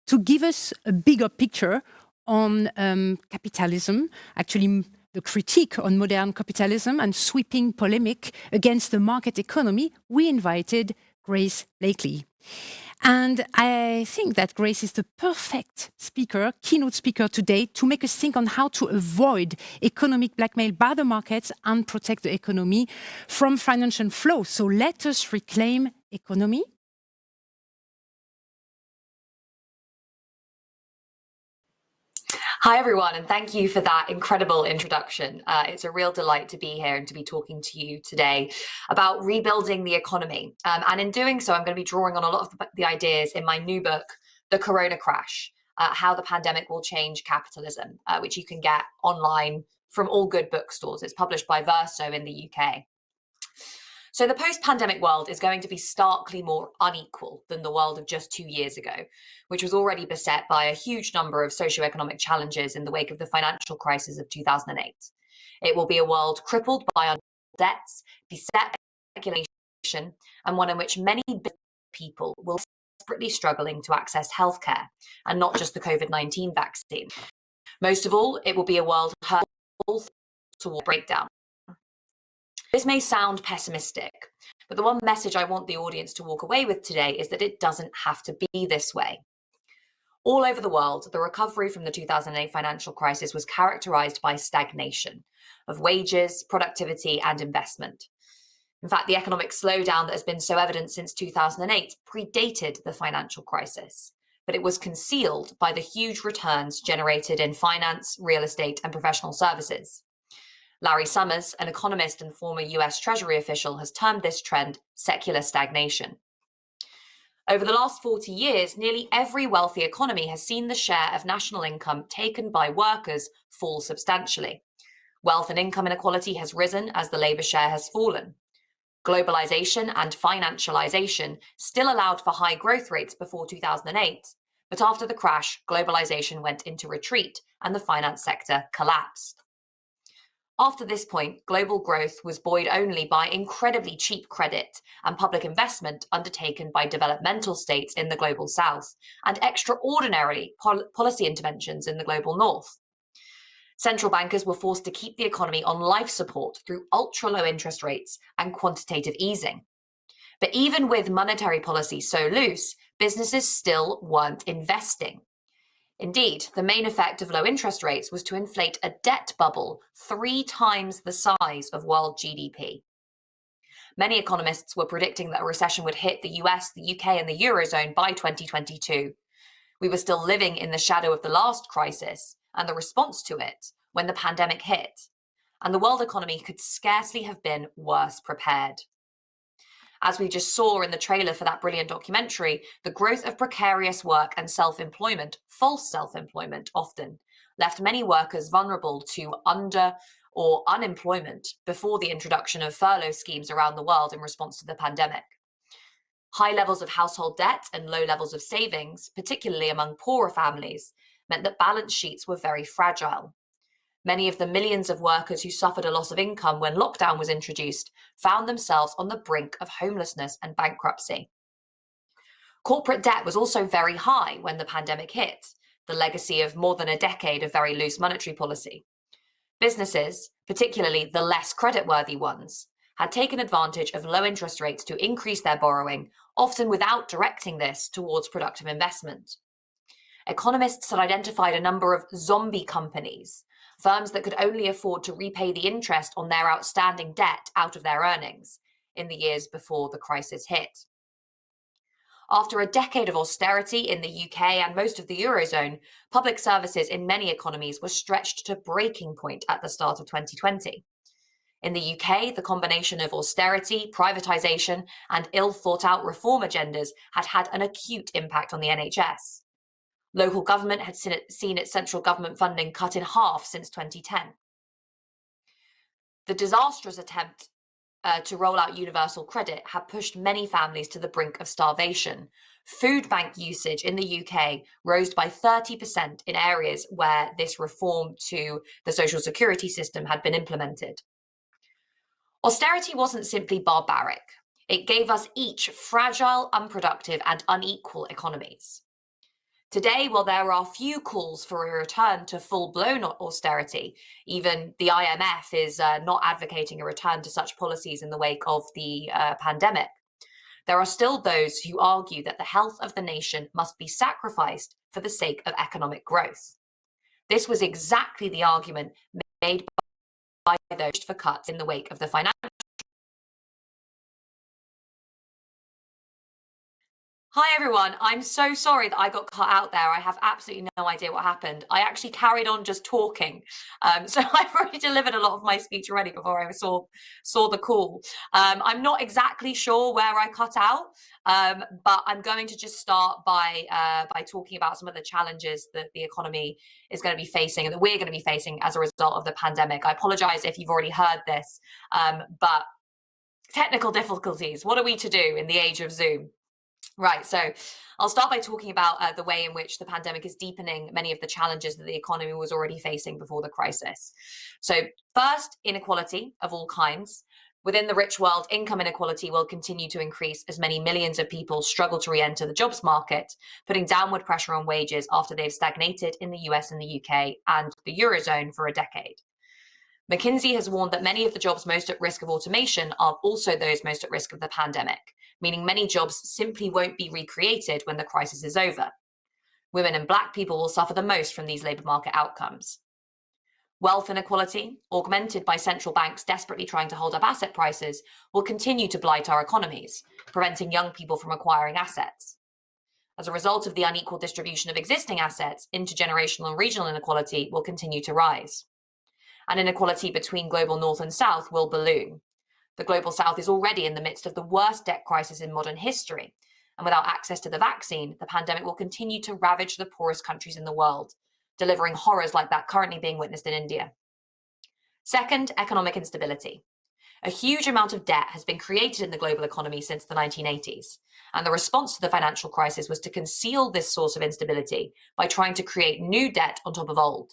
To give us a bigger picture on capitalism, actually the critique on modern capitalism and sweeping polemic against the market economy, we invited Grace Blakeley. And I think that Grace is the perfect speaker, keynote speaker today to make us think on how to avoid economic blackmail by the markets and protect the economy from financial flow. So let us reclaim economy. Hi, everyone, and thank you for that incredible introduction. It's a real delight to be here and to be talking to you today about rebuilding the economy. And in doing so, I'm going to be drawing on a lot of the ideas in my new book, The Corona Crash, How the Pandemic Will Change Capitalism, which you can get online from all good bookstores. It's published by Verso in the UK. So the post-pandemic world is going to be starkly more unequal than the world of just 2 years ago, which was already beset by a huge number of socioeconomic challenges in the wake of the financial crisis of 2008. It will be a world crippled by debts, beset by speculation, and one in which many people will be desperately struggling to access healthcare, and not just the COVID-19 vaccine. Most of all, it will be a world hurtled toward breakdown. This may sound pessimistic, but the one message I want the audience to walk away with today is that it doesn't have to be this way. All over the world, the recovery from the 2008 financial crisis was characterized by stagnation of wages, productivity, and investment. In fact, the economic slowdown that has been so evident since 2008 predated the financial crisis, but it was concealed by the huge returns generated in finance, real estate, and professional services. Larry Summers, an economist and former US Treasury official, has termed this trend secular stagnation. Over the last 40 years, nearly every wealthy economy has seen the share of national income taken by workers fall substantially. Wealth and income inequality has risen as the labour share has fallen. Globalization and financialization still allowed for high growth rates before 2008, but after the crash, globalization went into retreat and the finance sector collapsed. After this point, global growth was buoyed only by incredibly cheap credit and public investment undertaken by developmental states in the global south and extraordinary policy interventions in the global north. Central bankers were forced to keep the economy on life support through ultra-low interest rates and quantitative easing. But even with monetary policy so loose, businesses still weren't investing. Indeed, the main effect of low interest rates was to inflate a debt bubble 3 times the size of world GDP. Many economists were predicting that a recession would hit the US, the UK, and the Eurozone by 2022. We were still living in the shadow of the last crisis and the response to it when the pandemic hit, and the world economy could scarcely have been worse prepared. As we just saw in the trailer for that brilliant documentary, the growth of precarious work and self-employment, false self-employment often, left many workers vulnerable to under or unemployment before the introduction of furlough schemes around the world in response to the pandemic. High levels of household debt and low levels of savings, particularly among poorer families, meant that balance sheets were very fragile. Many of the millions of workers who suffered a loss of income when lockdown was introduced found themselves on the brink of homelessness and bankruptcy. Corporate debt was also very high when the pandemic hit, the legacy of more than a decade of very loose monetary policy. Businesses, particularly the less creditworthy ones, had taken advantage of low interest rates to increase their borrowing, often without directing this towards productive investment. Economists had identified a number of zombie companies, firms that could only afford to repay the interest on their outstanding debt out of their earnings in the years before the crisis hit. After a decade of austerity in the UK and most of the Eurozone, public services in many economies were stretched to breaking point at the start of 2020. In the UK, the combination of austerity, privatisation, and ill-thought-out reform agendas had had an acute impact on the NHS. Local government had seen its central government funding cut in half since 2010. The disastrous attempt to roll out universal credit had pushed many families to the brink of starvation. Food bank usage in the UK rose by 30% in areas where this reform to the social security system had been implemented. Austerity wasn't simply barbaric. It gave us each fragile, unproductive, and unequal economies. Today, while there are few calls for a return to full-blown austerity, even the IMF is not advocating a return to such policies in the wake of the pandemic, there are still those who argue that the health of the nation must be sacrificed for the sake of economic growth. This was exactly the argument made by those for cuts in the wake of the financial. Hi everyone, I'm so sorry that I got cut out there. I have absolutely no idea what happened. I actually carried on just talking. So I've already delivered a lot of my speech already before I saw the call. I'm not exactly sure where I cut out, but I'm going to just start by talking about some of the challenges that the economy is going to be facing and that we're going to be facing as a result of the pandemic. I apologize if you've already heard this, but technical difficulties, what are we to do in the age of Zoom? Right, so I'll start by talking about the way in which the pandemic is deepening many of the challenges that the economy was already facing before the crisis. So first, inequality of all kinds. Within the rich world, income inequality will continue to increase as many millions of people struggle to re-enter the jobs market, putting downward pressure on wages after they've stagnated in the US and the UK and the Eurozone for a decade. McKinsey has warned that many of the jobs most at risk of automation are also those most at risk of the pandemic, meaning many jobs simply won't be recreated when the crisis is over. Women and Black people will suffer the most from these labour market outcomes. Wealth inequality, augmented by central banks desperately trying to hold up asset prices, will continue to blight our economies, preventing young people from acquiring assets. As a result of the unequal distribution of existing assets, intergenerational and regional inequality will continue to rise. And inequality between global north and south will balloon. The global south is already in the midst of the worst debt crisis in modern history, and without access to the vaccine, the pandemic will continue to ravage the poorest countries in the world, delivering horrors like that currently being witnessed in India. Second, economic instability. A huge amount of debt has been created in the global economy since the 1980s, and the response to the financial crisis was to conceal this source of instability by trying to create new debt on top of old.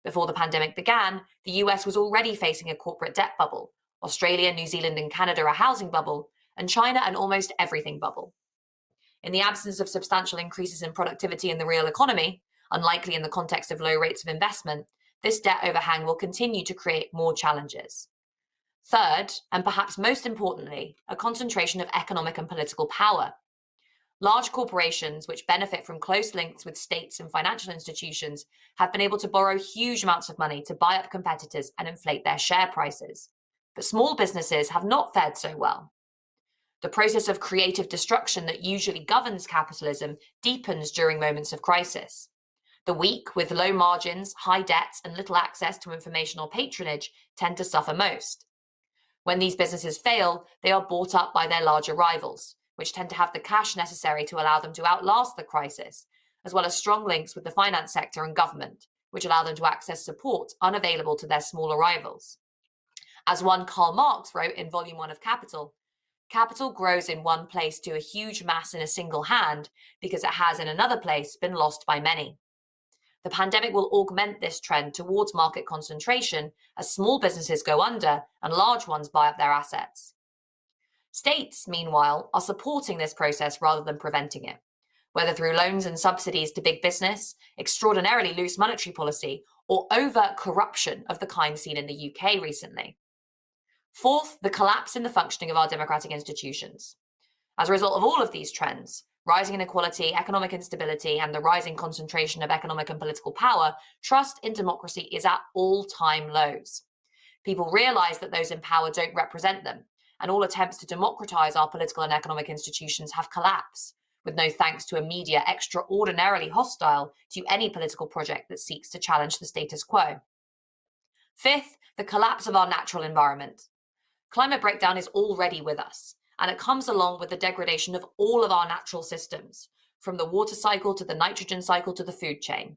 Before the pandemic began, the US was already facing a corporate debt bubble, Australia, New Zealand, and Canada a housing bubble, and China an almost everything bubble. In the absence of substantial increases in productivity in the real economy, unlikely in the context of low rates of investment, this debt overhang will continue to create more challenges. Third, and perhaps most importantly, a concentration of economic and political power. Large corporations, which benefit from close links with states and financial institutions, have been able to borrow huge amounts of money to buy up competitors and inflate their share prices. But small businesses have not fared so well. The process of creative destruction that usually governs capitalism deepens during moments of crisis. The weak, with low margins, high debts, and little access to information or patronage, tend to suffer most. When these businesses fail, they are bought up by their larger rivals, which tend to have the cash necessary to allow them to outlast the crisis, as well as strong links with the finance sector and government, which allow them to access support unavailable to their smaller rivals. As one Karl Marx wrote in Volume 1 of Capital, capital grows in one place to a huge mass in a single hand because it has in another place been lost by many. The pandemic will augment this trend towards market concentration as small businesses go under and large ones buy up their assets. States, meanwhile, are supporting this process rather than preventing it, whether through loans and subsidies to big business, extraordinarily loose monetary policy, or overt corruption of the kind seen in the UK recently. Fourth, the collapse in the functioning of our democratic institutions. As a result of all of these trends, rising inequality, economic instability, and the rising concentration of economic and political power, trust in democracy is at all-time lows. People realize that those in power don't represent them, and all attempts to democratize our political and economic institutions have collapsed, with no thanks to a media extraordinarily hostile to any political project that seeks to challenge the status quo. Fifth, the collapse of our natural environment. Climate breakdown is already with us, and it comes along with the degradation of all of our natural systems, from the water cycle to the nitrogen cycle to the food chain.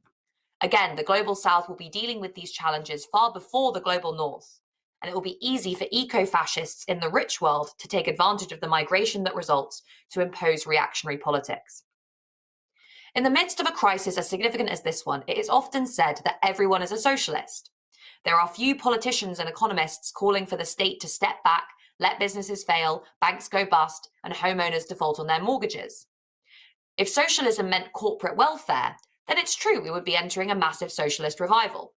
Again, the global south will be dealing with these challenges far before the global north, and it will be easy for eco-fascists in the rich world to take advantage of the migration that results to impose reactionary politics. In the midst of a crisis as significant as this one, it is often said that everyone is a socialist. There are few politicians and economists calling for the state to step back, let businesses fail, banks go bust, and homeowners default on their mortgages. If socialism meant corporate welfare, then it's true we would be entering a massive socialist revival.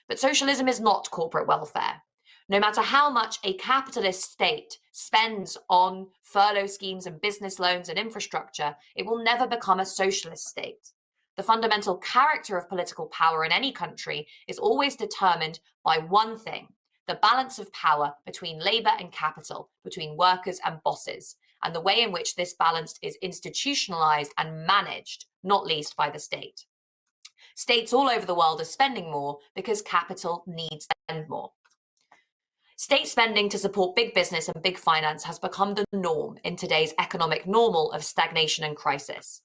But socialism is not corporate welfare. No matter how much a capitalist state spends on furlough schemes and business loans and infrastructure, it will never become a socialist state. The fundamental character of political power in any country is always determined by one thing: the balance of power between labor and capital, between workers and bosses, and the way in which this balance is institutionalized and managed, not least by the state. States all over the world are spending more because capital needs to spend more. State spending to support big business and big finance has become the norm in today's economic normal of stagnation and crisis.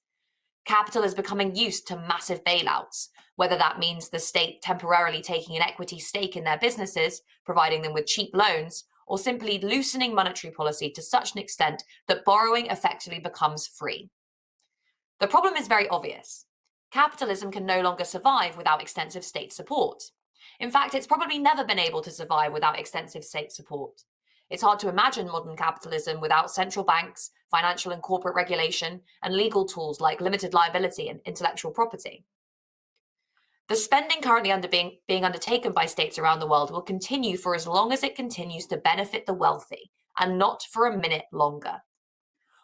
Capital is becoming used to massive bailouts, whether that means the state temporarily taking an equity stake in their businesses, providing them with cheap loans, or simply loosening monetary policy to such an extent that borrowing effectively becomes free. The problem is very obvious. Capitalism can no longer survive without extensive state support. In fact, it's probably never been able to survive without extensive state support. It's hard to imagine modern capitalism without central banks, financial and corporate regulation, and legal tools like limited liability and intellectual property. The spending currently being undertaken by states around the world will continue for as long as it continues to benefit the wealthy, and not for a minute longer.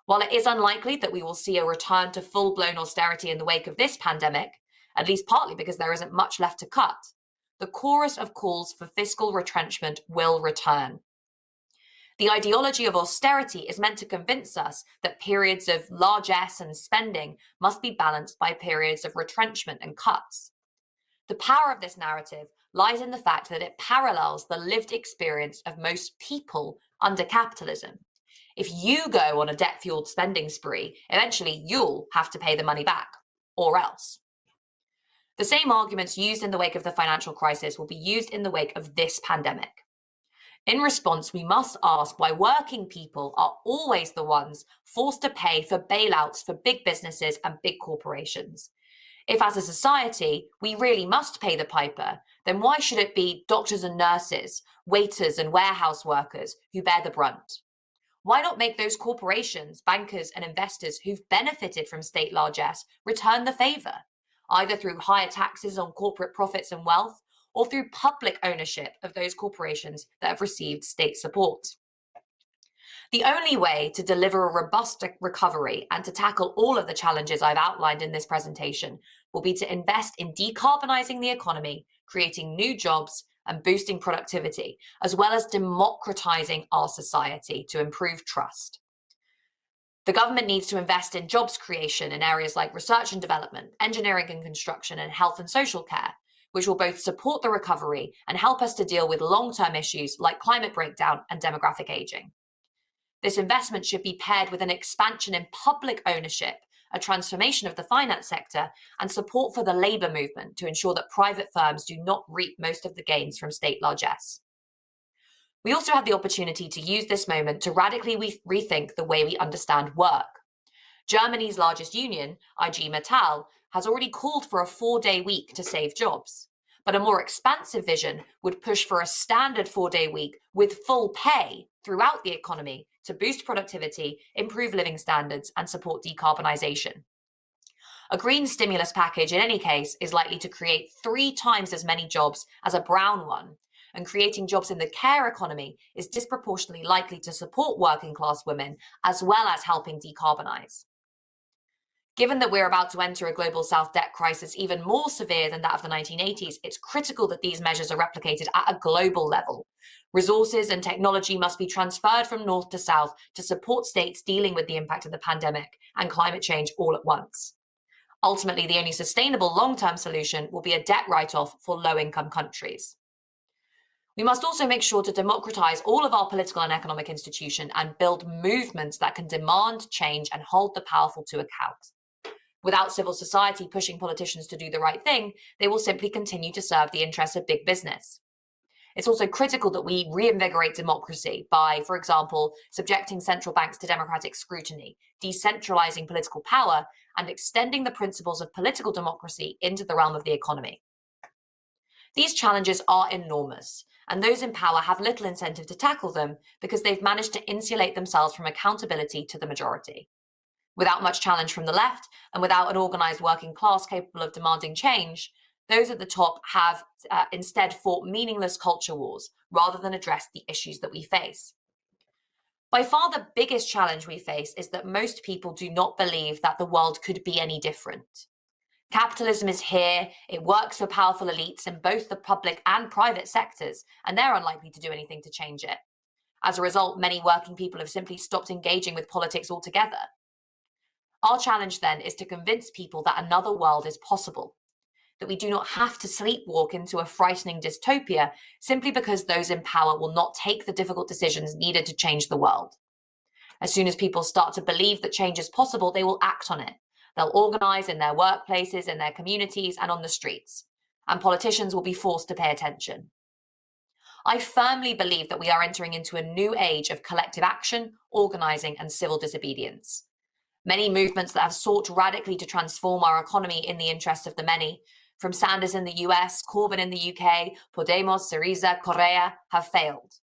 While it is unlikely that we will see a return to full-blown austerity in the wake of this pandemic, at least partly because there isn't much left to cut, the chorus of calls for fiscal retrenchment will return. The ideology of austerity is meant to convince us that periods of largesse and spending must be balanced by periods of retrenchment and cuts. The power of this narrative lies in the fact that it parallels the lived experience of most people under capitalism. If you go on a debt-fueled spending spree, eventually you'll have to pay the money back, or else. The same arguments used in the wake of the financial crisis will be used in the wake of this pandemic. In response, we must ask why working people are always the ones forced to pay for bailouts for big businesses and big corporations. If as a society, we really must pay the piper, then why should it be doctors and nurses, waiters and warehouse workers who bear the brunt? Why not make those corporations, bankers and investors who've benefited from state largesse return the favour, either through higher taxes on corporate profits and wealth, or through public ownership of those corporations that have received state support? The only way to deliver a robust recovery and to tackle all of the challenges I've outlined in this presentation will be to invest in decarbonising the economy, creating new jobs, and boosting productivity, as well as democratising our society to improve trust. The government needs to invest in jobs creation in areas like research and development, engineering and construction, and health and social care, which will both support the recovery and help us to deal with long-term issues like climate breakdown and demographic ageing. This investment should be paired with an expansion in public ownership, a transformation of the finance sector, and support for the labour movement to ensure that private firms do not reap most of the gains from state largesse. We also have the opportunity to use this moment to radically rethink the way we understand work. Germany's largest union, IG Metall, has already called for a 4-day week to save jobs. But a more expansive vision would push for a standard 4-day week with full pay throughout the economy to boost productivity, improve living standards, and support decarbonisation. A green stimulus package, in any case, is likely to create 3 times as many jobs as a brown one, and creating jobs in the care economy is disproportionately likely to support working-class women as well as helping decarbonise. Given that we're about to enter a global South debt crisis even more severe than that of the 1980s, it's critical that these measures are replicated at a global level. Resources and technology must be transferred from north to south to support states dealing with the impact of the pandemic and climate change all at once. Ultimately, the only sustainable long-term solution will be a debt write-off for low-income countries. We must also make sure to democratise all of our political and economic institutions and build movements that can demand change and hold the powerful to account. Without civil society pushing politicians to do the right thing, they will simply continue to serve the interests of big business. It's also critical that we reinvigorate democracy by, for example, subjecting central banks to democratic scrutiny, decentralizing political power, and extending the principles of political democracy into the realm of the economy. These challenges are enormous, and those in power have little incentive to tackle them because they've managed to insulate themselves from accountability to the majority. Without much challenge from the left, and without an organized working class capable of demanding change, those at the top have instead fought meaningless culture wars rather than addressed the issues that we face. By far the biggest challenge we face is that most people do not believe that the world could be any different. Capitalism is here, it works for powerful elites in both the public and private sectors, and they're unlikely to do anything to change it. As a result, many working people have simply stopped engaging with politics altogether. Our challenge then is to convince people that another world is possible, that we do not have to sleepwalk into a frightening dystopia simply because those in power will not take the difficult decisions needed to change the world. As soon as people start to believe that change is possible, they will act on it. They'll organize in their workplaces, in their communities, and on the streets. And politicians will be forced to pay attention. I firmly believe that we are entering into a new age of collective action, organizing, and civil disobedience. Many movements that have sought radically to transform our economy in the interest of the many, from Sanders in the US, Corbyn in the UK, Podemos, Syriza, Correa, have failed.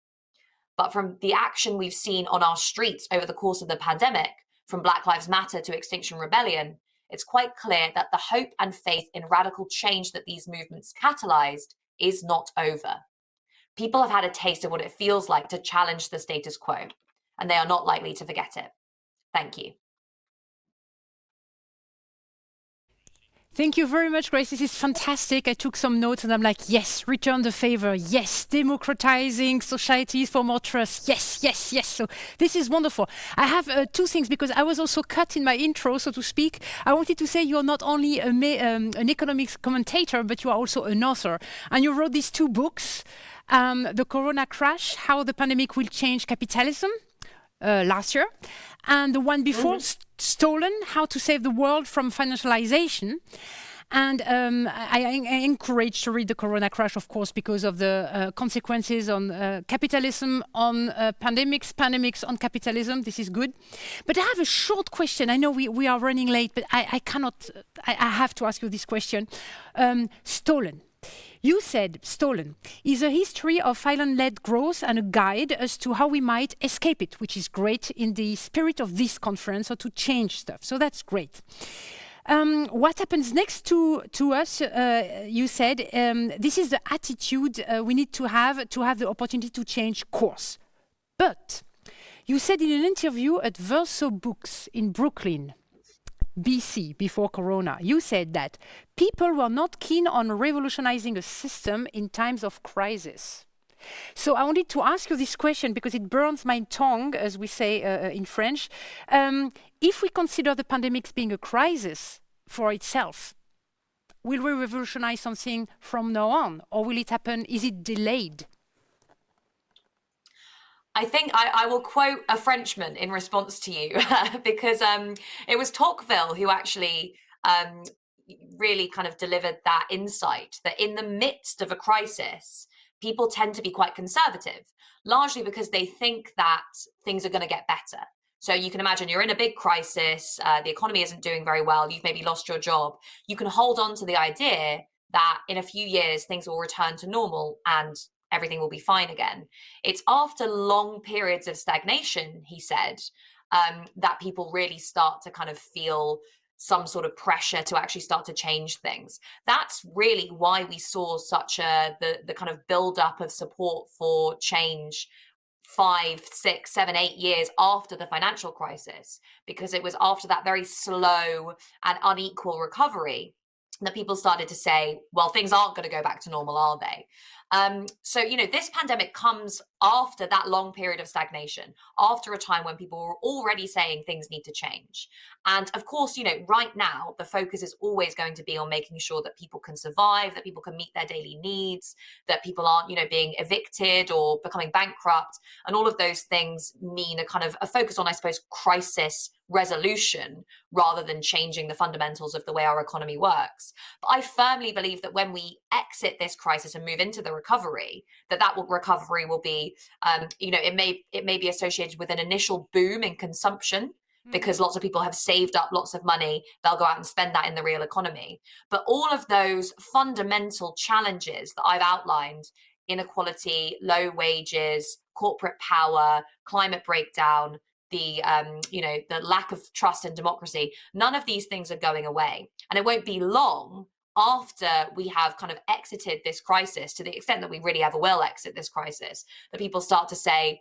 But from the action we've seen on our streets over the course of the pandemic, from Black Lives Matter to Extinction Rebellion, it's quite clear that the hope and faith in radical change that these movements catalyzed is not over. People have had a taste of what it feels like to challenge the status quo, and they are not likely to forget it. Thank you. Thank you very much, Grace. This is fantastic. I took some notes and I'm like, yes, return the favor. Yes, democratizing societies for more trust. Yes, yes, yes. So this is wonderful. I have two things because I was also cut in my intro, so to speak. I wanted to say you're not only an economics commentator, but you are also an author. And you wrote these two books, The Corona Crash, How the Pandemic Will Change Capitalism, last year, and the one before, Stolen, How to Save the World from Financialization. And I encourage to read The Corona Crash, of course, because of the consequences on capitalism, on pandemics on capitalism. This is good. But I have a short question. I know we are running late, but I have to ask you this question. Stolen. You said Stolen is a history of island-led growth and a guide as to how we might escape it, which is great in the spirit of this conference, or to change stuff. So that's great. What happens next to us, you said, this is the attitude we need to have the opportunity to change course. But you said in an interview at Verso Books in Brooklyn, BC, before Corona, you said that people were not keen on revolutionizing a system in times of crisis. So I wanted to ask you this question because it burns my tongue, as we say in French. If we consider the pandemic being a crisis for itself, will we revolutionize something from now on, or will it happen? Is it delayed? I think I will quote a Frenchman in response to you because it was Tocqueville who actually really kind of delivered that insight that in the midst of a crisis, people tend to be quite conservative, largely because they think that things are going to get better. So you can imagine you're in a big crisis, the economy isn't doing very well, you've maybe lost your job. You can hold on to the idea that in a few years, things will return to normal and everything will be fine again. It's after long periods of stagnation, he said, that people really start to kind of feel some sort of pressure to actually start to change things. That's really why we saw such the kind of build-up of support for change 5, 6, 7, 8 years after the financial crisis, because it was after that very slow and unequal recovery that people started to say, well, things aren't going to go back to normal, are they? So, this pandemic comes after that long period of stagnation, after a time when people were already saying things need to change. And of course, right now, the focus is always going to be on making sure that people can survive, that people can meet their daily needs, that people aren't, being evicted or becoming bankrupt. And all of those things mean a kind of a focus on, I suppose, crisis resolution rather than changing the fundamentals of the way our economy works. But I firmly believe that when we exit this crisis and move into the recovery, recovery will be, it may be associated with an initial boom in consumption, because lots of people have saved up lots of money. They'll go out and spend that in the real economy. But all of those fundamental challenges that I've outlined, inequality, low wages, corporate power, climate breakdown, the lack of trust in democracy, none of these things are going away. And it won't be long after we have kind of exited this crisis, to the extent that we really ever will exit this crisis, that people start to say,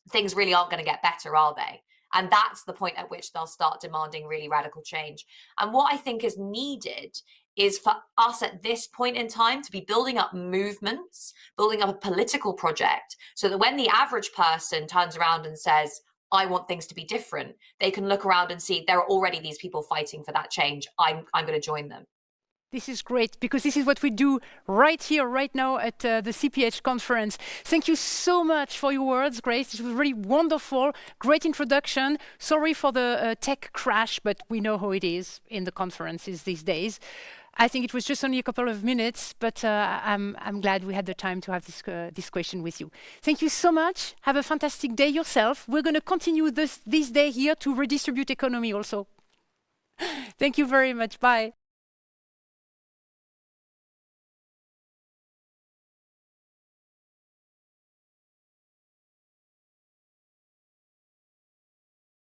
things really aren't going to get better, are they? And that's the point at which they'll start demanding really radical change. And what I think is needed is for us at this point in time to be building up movements, building up a political project, so that when the average person turns around and says, I want things to be different, they can look around and see there are already these people fighting for that change. I'm going to join them. This is great, because this is what we do right here, right now at the CPH conference. Thank you so much for your words, Grace. It was really wonderful. Great introduction. Sorry for the tech crash, but we know how it is in the conferences these days. I think it was just only a couple of minutes, but I'm glad we had the time to have this question with you. Thank you so much. Have a fantastic day yourself. We're going to continue this day here to redistribute economy also. Thank you very much. Bye.